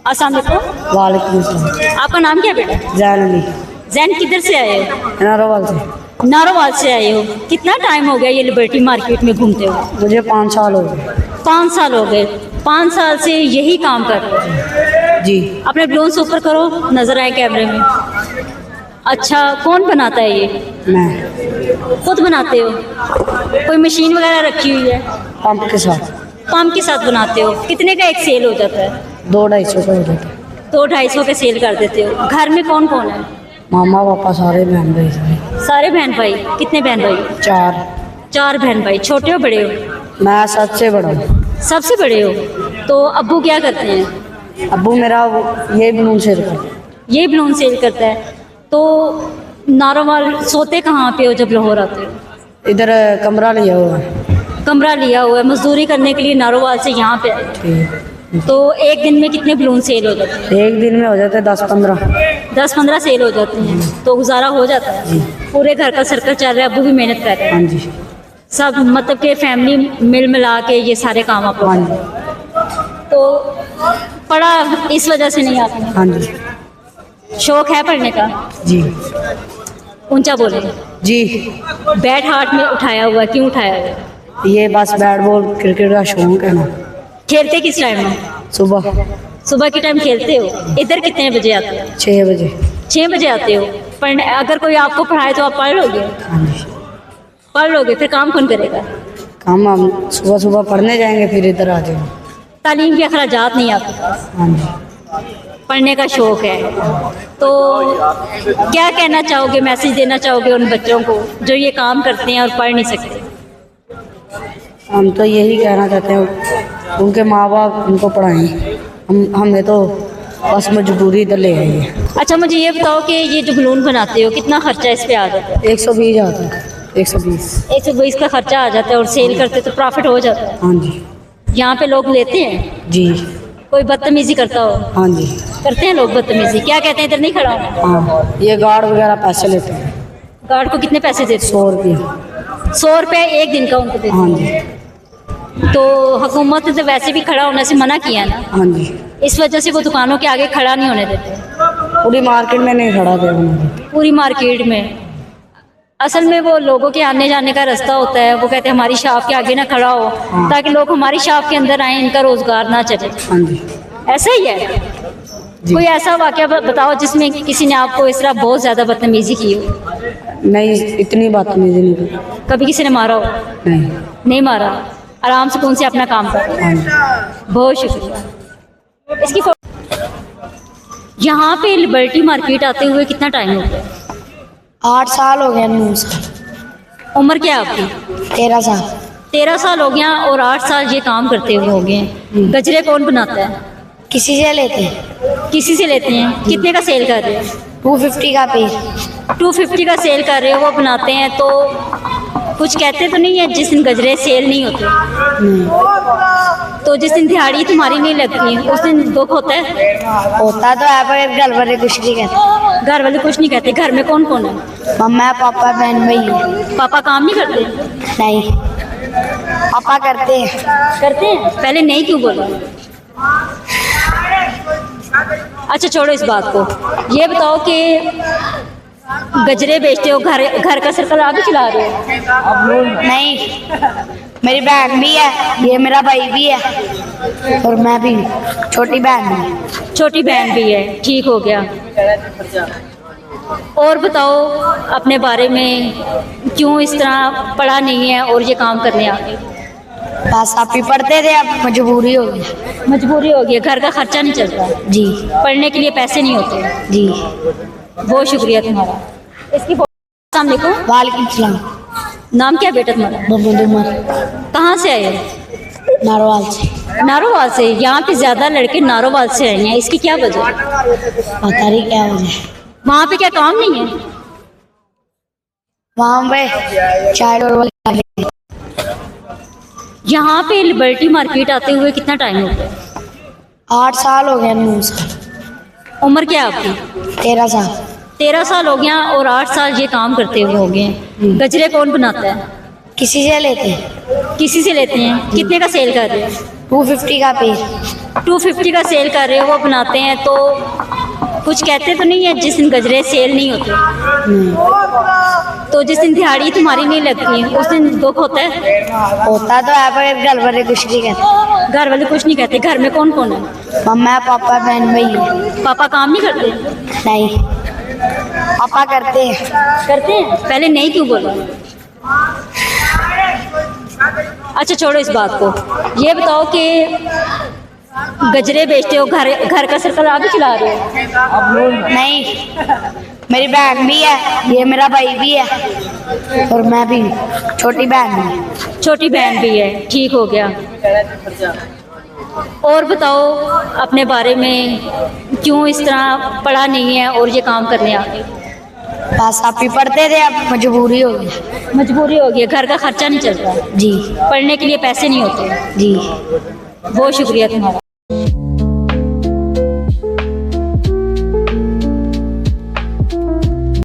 अस्सलाम वालेकुम। वालेकुम अस्सलाम। आपका नाम क्या बेटा? जैन अली। जैन किधर से आए हो? नारोवाल से। नारोवाल से आए हो। कितना टाइम हो गया ये लिबर्टी मार्केट में घूमते हो? मुझे 5 साल हो गए। 5 साल हो गए। 5 साल से यही काम कर रहे हो? जी। अपने ब्लोन्स ऊपर करो, नजर आए कैमरे में। अच्छा, कौन बनाता है ये? मैं। खुद बनाते हो? कोई मशीन वगैरह रखी हुई है? पंप के साथ। पंप के साथ बनाते हो। कितने का एक सेल हो जाता है? 200-250 का हो जाता है। 200-250 के सेल कर देते हो। घर में कौन कौन है? मामा पापा सारे बहन भाई सारे। सारे बहन भाई? कितने बहन भाई? 4। 4 बहन भाई। छोटे हो बड़े हो? मैं सबसे बड़ा हूँ। सबसे बड़े हो। तो अब्बू क्या करते हैं? अब्बू मेरा ये बलून सेल करता है। ये बलून सेल करता है। तो नारोवाल सोते कहाँ पे हो जब लाहौर आते हो? इधर कमरा लिया हुआ है। कमरा लिया हुआ है। मजदूरी करने के लिए नारोवाल से यहाँ पे आए। ठीक। तो एक दिन में कितने बलून सेल हो जाते हैं? एक दिन में हो जाते हैं 10-15। 10-15 सेल हो जाते हैं। तो गुजारा हो जाता है? पूरे घर का सर्कल चल रहा है। अब्बू भी मेहनत कर रहे हैं? हाँ जी। सब मतलब के फैमिली मिल मिला के ये सारे काम आप हाँ लोग। जी। तो पढ़ा इस वजह से नहीं आपने? हाँ जी। शौक है पढ़ने का? जी। ऊंचा बोले। जी। बैट हाथ में उठाया हुआ है, क्यों उठाया हुआ है? ये बस बैट बॉल क्रिकेट का शौक है ना। खेलते किस टाइम में? सुबह सुबह के टाइम खेलते हो? इधर कितने बजे आते हो? 6 बजे। 6 बजे आते हो। पढ़ने अगर कोई आपको पढ़ाए तो आप पढ़ लोगे? हाँ जी। पढ़ लोगे, फिर काम कौन करेगा? काम हम सुबह सुबह पढ़ने जाएंगे, फिर इधर आ जाएंगे। तालीम के अखराजात नहीं आपके पास, हाँ जी। पढ़ने का शौक है। तो क्या कहना चाहोगे, मैसेज देना चाहोगे उन बच्चों को जो ये काम करते हैं और पढ़ नहीं सकते? हम तो यही कहना चाहते हैं उनके माँ बाप उनको पढ़ाएं। हमें तो बस मजबूरी इधर ले आई है। अच्छा, मुझे ये बताओ कि ये जो बलून बनाते हो कितना खर्चा इस पे आ जाता है? 120 आता है। 120। 120 का खर्चा आ जाता है और सेल करते तो प्रॉफिट हो जाता है। हाँ जी। यहाँ पे लोग लेते हैं? जी। कोई बदतमीजी करता हो? हाँ जी। करते हैं लोग बदतमीजी? क्या कहते हैं इधर नहीं खड़ा होना? हाँ, ये गार्ड वगैरह पैसे लेते हैं। गार्ड को कितने पैसे देते? 100 रुपये। 100 रुपये एक दिन का उनको देते? हाँ जी। तो हुकूमत ने तो वैसे भी खड़ा होने से मना किया ना, हाँ जी। इस वजह से वो दुकानों के आगे खड़ा नहीं होने देते। पूरी मार्केट में नहीं खड़ा थे उन्होंने। पूरी मार्केट में असल में वो लोगों के आने जाने का रास्ता होता है। वो कहते हैं हमारी शॉप के आगे ना खड़ा हो, ताकि लोग हमारी शॉप के अंदर आए, इनका रोजगार ना चले। हाँ जी। ऐसा ही है? कोई ऐसा वाकया बताओ जिसमें किसी ने आपको इस तरह बहुत ज़्यादा बदतमीजी की हो? नहीं, इतनी बात नहीं की। कभी किसी ने मारा हो? नहीं। नहीं मारा, आराम से कौन से अपना काम कर। हाँ जी। बहुत शुक्रिया। इसकी यहाँ पे लिबर्टी मार्केट आते हुए कितना टाइम हो गया? 8 साल हो गए। 9 साल। उम्र क्या है आपकी? 13 साल। 13 साल हो गया और 8 साल ये काम करते हुए हो गए। गजरे कौन बनाता है? किसी से लेते हैं। किसी से लेते हैं? कितने का सेल कर रहे हो? 250 का पेज। 250 का सेल कर रहे हो, वो बनाते हैं तो कुछ कहते तो नहीं है जिस दिन गजरे सेल नहीं होते? तो जिस दिन दिहाड़ी तुम्हारी नहीं लगती उस दिन दुख होता है? होता तो है, पर घर वाले कुछ नहीं कहते। घर वाले कुछ नहीं कहते? घर में कौन कौन है? मम्मा पापा बहन भाई। पापा काम नहीं करते? नहीं, पापा करते हैं। करते हैं? पहले नहीं क्यों बोला? अच्छा छोड़ो इस बात को। ये बताओ कि गजरे बेचते हो, घर का सर्कल आप ही चला रहे हो? नहीं, मेरी बहन भी है, ये मेरा भाई भी है और मैं भी, छोटी बहन भी। छोटी बहन भी है, ठीक हो गया। और बताओ अपने बारे में, क्यों इस तरह पढ़ा नहीं है और ये काम करने आ गए? बस आप ही पढ़ते थे, अब मजबूरी हो गई। मजबूरी हो गई, घर का खर्चा नहीं चलता? जी। पढ़ने के लिए पैसे नहीं होते? जी। बहुत शुक्रिया तुम्हारा। इसकी अस्सलाम वालेकुम। वालेकुम सलाम। नाम क्या बेटा तुम्हारा? मोहम्मद उमर। कहाँ से आए? नारोवाल से। नारोवाल से? यहाँ पे ज्यादा लड़के नारोवाल से आए हैं, इसकी क्या वजह? पता नहीं क्या वजह। वहाँ पे क्या काम नहीं है? वहाँ पे चाय और यहाँ पे लिबर्टी मार्केट आते हुए कितना टाइम हो गया? 8 साल हो गए। 9 साल। उम्र क्या है आपकी? 13 साल। 13 साल हो गया और 8 साल ये काम करते हुए हो गए। गजरे कौन बनाता है? किसी से लेते हैं। किसी से लेते हैं? कितने का सेल कर रहे हैं? 250 का पीस। 250 का सेल कर रहे हो, वो बनाते हैं तो कुछ कहते तो नहीं है जिस दिन गजरे सेल नहीं होते? तो जिस दिन दिहाड़ी तुम्हारी नहीं लगती उस दिन दुख होता है? होता तो है पर घर वाले कुछ नहीं कहते। घर वाले कुछ नहीं कहते? घर में कौन कौन है? मम्मा पापा बहन भाई। पापा काम नहीं करते? नहीं, पापा करते हैं। करते हैं? पहले नहीं क्यों बोला? अच्छा छोड़ो इस बात को, ये बताओ कि गजरे बेचते हो, घर का सर्कल आप ही चला रहे हो? नहीं, मेरी बहन भी है, ये मेरा भाई भी है और मैं भी, छोटी बहन भी। छोटी बहन भी है, ठीक हो गया। और बताओ अपने बारे में, क्यों इस तरह पढ़ा नहीं है और ये काम करने आ गए? बस आप ही पढ़ते थे, अब मजबूरी हो गई। मजबूरी हो गई, घर का खर्चा नहीं चलता, जी पढ़ने के लिए पैसे नहीं होते। जी। बहुत शुक्रिया तुम्हारा।